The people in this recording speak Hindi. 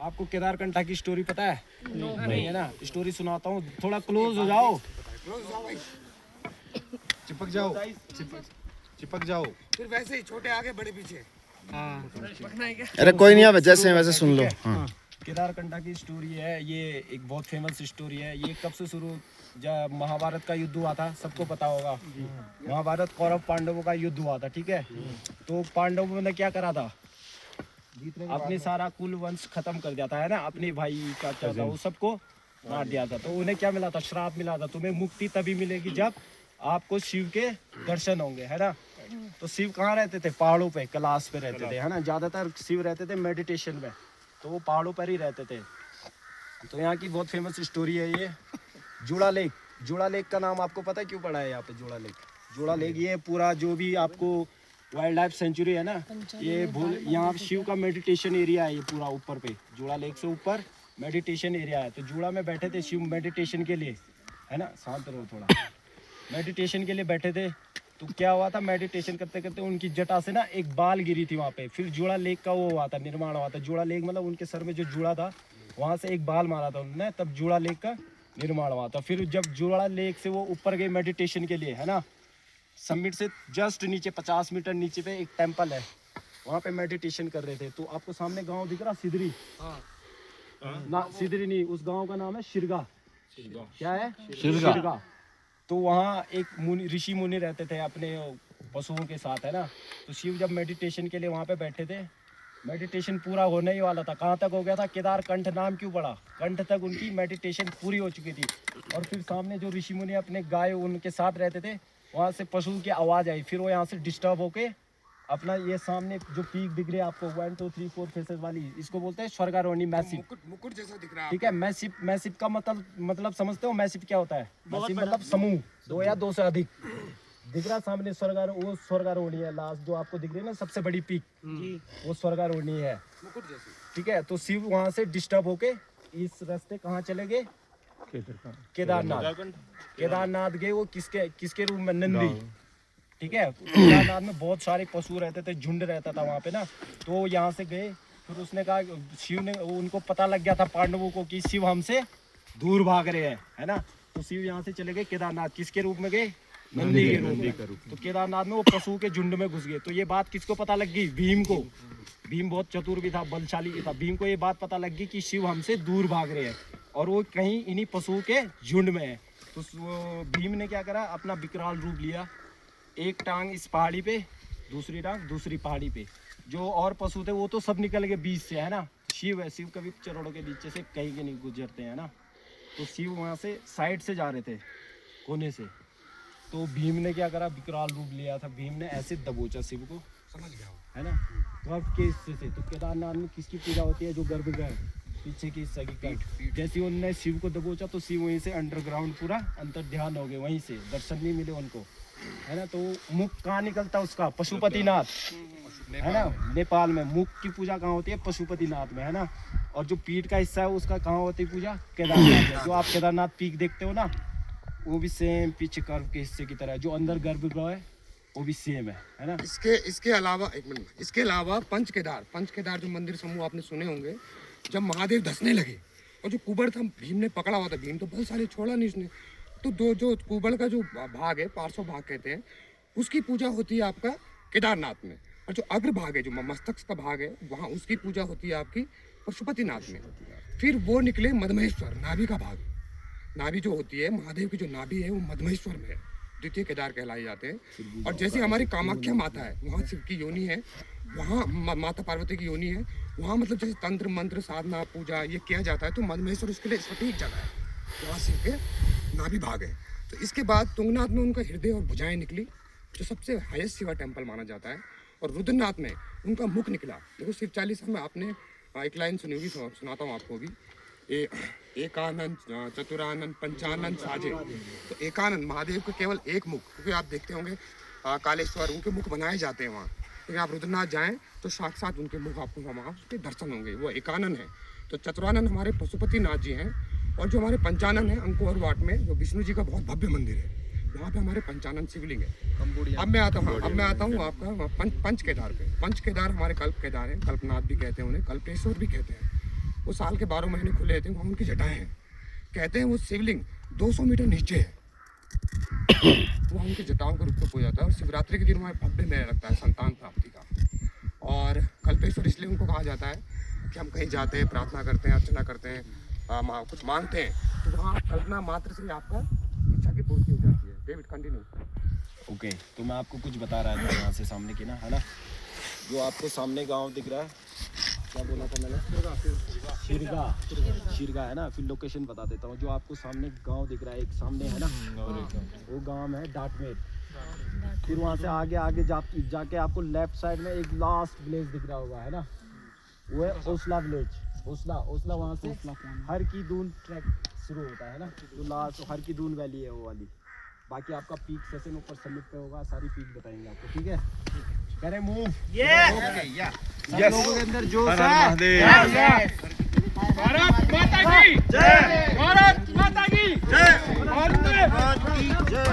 आपको केदारकंठा की स्टोरी पता है? नहीं है ना? स्टोरी सुनाता हूँ, थोड़ा क्लोज हो जाओ। चिपक जाओ, चिपक जाओ। फिर वैसे ही छोटे आगे बड़े पीछे। अरे कोई नहीं, आप जैसे हैं वैसे सुन लो। हाँ। केदारकंठा की स्टोरी है, ये एक बहुत फेमस स्टोरी है। ये कब से शुरू, जब महाभारत का युद्ध हुआ था, सबको पता होगा। महाभारत कौरव पांडवों का युद्ध हुआ था, ठीक है। तो पांडवों ने क्या करा था, अपने सारा कुल वंश खत्म कर दिया था, है ना। अपने भाई का क्या था, वो सबको मार दिया था। तो उन्हें क्या मिला था, श्राप मिला था, तुम्हें मुक्ति तभी मिलेगी जब आपको शिव के दर्शन होंगे, है ना। तो शिव कहाँ रहते थे? पहाड़ों पे, कैलाश पे रहते थे, है ना। ज्यादातर शिव रहते थे मेडिटेशन में, तो वो पहाड़ों पर ही रहते थे। तो यहाँ की बहुत फेमस स्टोरी है ये, जोड़ा लेक। जोड़ा लेक का नाम आपको पता है क्यों पड़ा है यहाँ पे जोड़ा लेक? जोड़ा लेक ये पूरा जो भी आपको वाइल्ड लाइफ सेंचुरी है ना, ये यहाँ शिव का मेडिटेशन एरिया है। ये पूरा ऊपर पे जोड़ा लेक से ऊपर मेडिटेशन एरिया है। तो जोड़ा में बैठे थे शिव मेडिटेशन के लिए, है ना। शांत रहो थोड़ा। मेडिटेशन के लिए बैठे थे, तो क्या हुआ था, मेडिटेशन करते करते उनकी जटा से ना एक बाल गिरी थी वहाँ पे। फिर जोड़ा लेक का वो हुआ था, निर्माण हुआ था। जोड़ा लेक मतलब उनके सर में जो जुड़ा था, वहाँ से एक बाल मारा था उन्होंने, तब जोड़ा लेक का निर्माण हुआ था। फिर जब जोड़ा लेक से वो ऊपर गए मेडिटेशन के लिए, है ना, समिट से जस्ट नीचे 50 मीटर नीचे पे एक टेम्पल है, वहाँ पे मेडिटेशन कर रहे थे। तो आपको सामने गाँव दिख रहा, सिदरी ना, सिदरी नहीं, उस गाँव का नाम है शिरगा। क्या है? शिरगा। तो वहाँ एक मुनि, ऋषि मुनि रहते थे अपने पशुओं के साथ, है ना। तो शिव जब मेडिटेशन के लिए वहाँ पे बैठे थे, मेडिटेशन पूरा होने ही वाला था। कहाँ तक हो गया था? केदारकंठ नाम क्यों पड़ा? कंठ तक उनकी मेडिटेशन पूरी हो चुकी थी। और फिर सामने जो ऋषि मुनि अपने गाय उनके साथ रहते थे, वहाँ से पशु की आवाज़ आई। फिर वो यहाँ से डिस्टर्ब होके अपना ये सामने जो पीक दिख रही है आपको 1 2 3 4 फेसेस वाली, इसको बोलते हैं स्वर्गारोहणी, मैसिव। मुकुट जैसा दिख रहा है। ठीक है, मैसिव। मैसिव का मतलब समझते हो? मैसिव क्या होता है? मैसिव मतलब समूह, 2 या 2 से अधिक। दिख रहा सामने वो स्वर्गारोहणी है। लास्ट जो आपको दिख रही है ना, सबसे बड़ी पीक, वो स्वर्गारोहणी है, मुकुट जैसी। ठीक है। तो शिव वहाँ से डिस्टर्ब होके इस रास्ते कहाँ चले गए? केदारनाथ। केदारनाथ गए वो किसके रूप में? नंदी, ठीक है। केदारनाथ में बहुत सारे पशु रहते थे, झुंड रहता था वहाँ पे ना। तो यहाँ से गए, फिर उसने कहा, शिव ने, उनको पता लग गया था पांडवों को कि शिव हमसे दूर भाग रहे हैं, है ना। तो शिव यहाँ से चले गए केदारनाथ, किसके रूप में गए? नंदी के रूप में। तो केदारनाथ में वो पशु के झुंड में घुस गए। तो ये बात किसको पता लग गई? भीम को। भीम बहुत चतुर भी था, बलशाली भी था। भीम को ये बात पता लग गई कि शिव हमसे दूर भाग रहे हैं और वो कहीं इन्हीं पशुओं के झुंड में है। तो भीम ने क्या करा, अपना विकराल रूप लिया। एक टांग इस पहाड़ी पे, दूसरी टांग दूसरी पहाड़ी पे। जो और पशु थे वो तो सब निकल गए बीच से, है ना। शिव है, शिव कभी चरोड़ों के बीच से कहीं के नहीं गुजरते हैं ना। तो शिव वहाँ से साइड से जा रहे थे, कोने से। तो भीम ने क्या करा, विकराल रूप लिया था। भीम ने ऐसे दबोचा शिव को, समझ गया है ना। गर्भ के हिस्से से। तो केदारनाथ में किसकी पूजा होती है? जो गर्भगृह पीछे की हिस्सा की कट। जैसे उन्होंने शिव को दबोचा तो शिव वहीं से अंडरग्राउंड पूरा अंतर ध्यान हो गए, वहीं से दर्शन नहीं मिले उनको, है ना। तो मुख कहाँ निकलता उसका? पशुपतिनाथ, है ना, नेपाल में। मुख की पूजा कहाँ होती है? पशुपतिनाथ में, है ना। और जो पीठ का हिस्सा है उसका कहाँ होती है पूजा? केदारनाथ में। जो आप केदारनाथ पीक देखते हो ना, वो भी सेम पीछे कर्व के हिस्से की तरह है। जो अंदर गर्भगृह है वो भी सेम है ना। इसके अलावा एक मिनट, इसके अलावा पंचकेदार जो मंदिर समूह आपने सुने होंगे, जब महादेव धसने लगे और जो कुबड़ था भीम ने पकड़ा हुआ था, भीम तो बलशाली, छोड़ा नहीं उसने। तो जो कुबड़ का जो भाग है, पार्श्व भाग कहते हैं, उसकी पूजा होती है आपका केदारनाथ में। और जो अग्र भाग है, जो मस्तक का भाग है, वहाँ उसकी पूजा होती है आपकी पशुपतिनाथ में। फिर वो निकले मधमहेश्वर, नाभि का भाग। नाभि जो होती है, महादेव की जो नाभि है वो मधमहेश्वर में है, द्वितीय केदार कहलाए जाते हैं। और जैसे हमारी कामाख्या माता है, वहाँ शिव की योनि है, वहाँ माता पार्वती की योनि है, वहाँ मतलब जैसे तंत्र मंत्र साधना पूजा ये किया जाता है। तो मधमहेश्वर उसके लिए सटीक जगह है, वहाँ शिव के नाभि भाग है। तो इसके बाद तुंगनाथ में उनका हृदय और भुजाएं निकली, जो सबसे हाईएस्ट शिवा टेम्पल माना जाता है। और रुद्रनाथ में उनका मुख निकला। देखो शिव चालीसा में आपने एक लाइन सुनी होगी, सुनाता हूँ आपको भी। एकानंद चतुरानंद पंचानंद साजे। तो एकानंद महादेव के केवल एक मुख, क्योंकि आप देखते होंगे कालेश्वर उनके मुख बनाए जाते हैं वहाँ, लेकिन आप रुद्रनाथ जाएं तो साक्षात उनके मुख आपको वहाँ उसके दर्शन होंगे, वो एकानंद है। तो चतुरानंद हमारे पशुपतिनाथ जी हैं। और जो हमारे पंचानन है अंकोर वाट में, जो विष्णु जी का बहुत भव्य मंदिर है, वहाँ पे हमारे पंचानन शिवलिंग है। अब मैं आता हूँ आपका पंच केदार पे। पंच केदार हमारे कल्प केदार हैं, कल्पनाथ भी कहते हैं उन्हें, कल्पेश्वर भी कहते हैं। वो साल के 12 महीने खुले रहते हैं, वहाँ उनकी जटाएं हैं। कहते हैं वो शिवलिंग 200 मीटर नीचे है, वहाँ उनकी जटाओं का रूप में पूजा जाता है। और शिवरात्रि के दिन वहाँ भव्य मेला लगता है संतान प्राप्ति का। और कल्पेश्वर इसलिए उनको कहा जाता है कि हम कहीं जाते हैं, प्रार्थना करते हैं, अर्चना करते हैं, कुछ मांगते हैं, तो वहाँ कल्पना मात्र से आपका इच्छा की पूर्ति हो जाती है। David continue. ओके, तो मैं आपको कुछ बता रहा था यहाँ से सामने की ना, है ना, जो आपको सामने गांव दिख रहा है, क्या बोला था मैंने, शिरगा है ना। फिर लोकेशन बता देता हूँ। जो आपको सामने गांव दिख रहा है, एक सामने है ना, वो गांव है डाटमेर। फिर वहाँ से आगे जाके आपको लेफ्ट साइड में एक लास्ट विलेज दिख रहा होगा, है ना, वो है ओसला विलेज। ओसला वहाँ से हर की दून ट्रैक शुरू होता है ना, जो लास्ट हर की दून वैली है वो वाली। बाकी आपका पीक सेशन ऊपर समिट पे होगा, सारी पीक बताएंगे आपको, ठीक है। करें मूव। सब लोगों के अंदर जोश है। भारत माता की जय, भारत माता की जय, भारत की जय।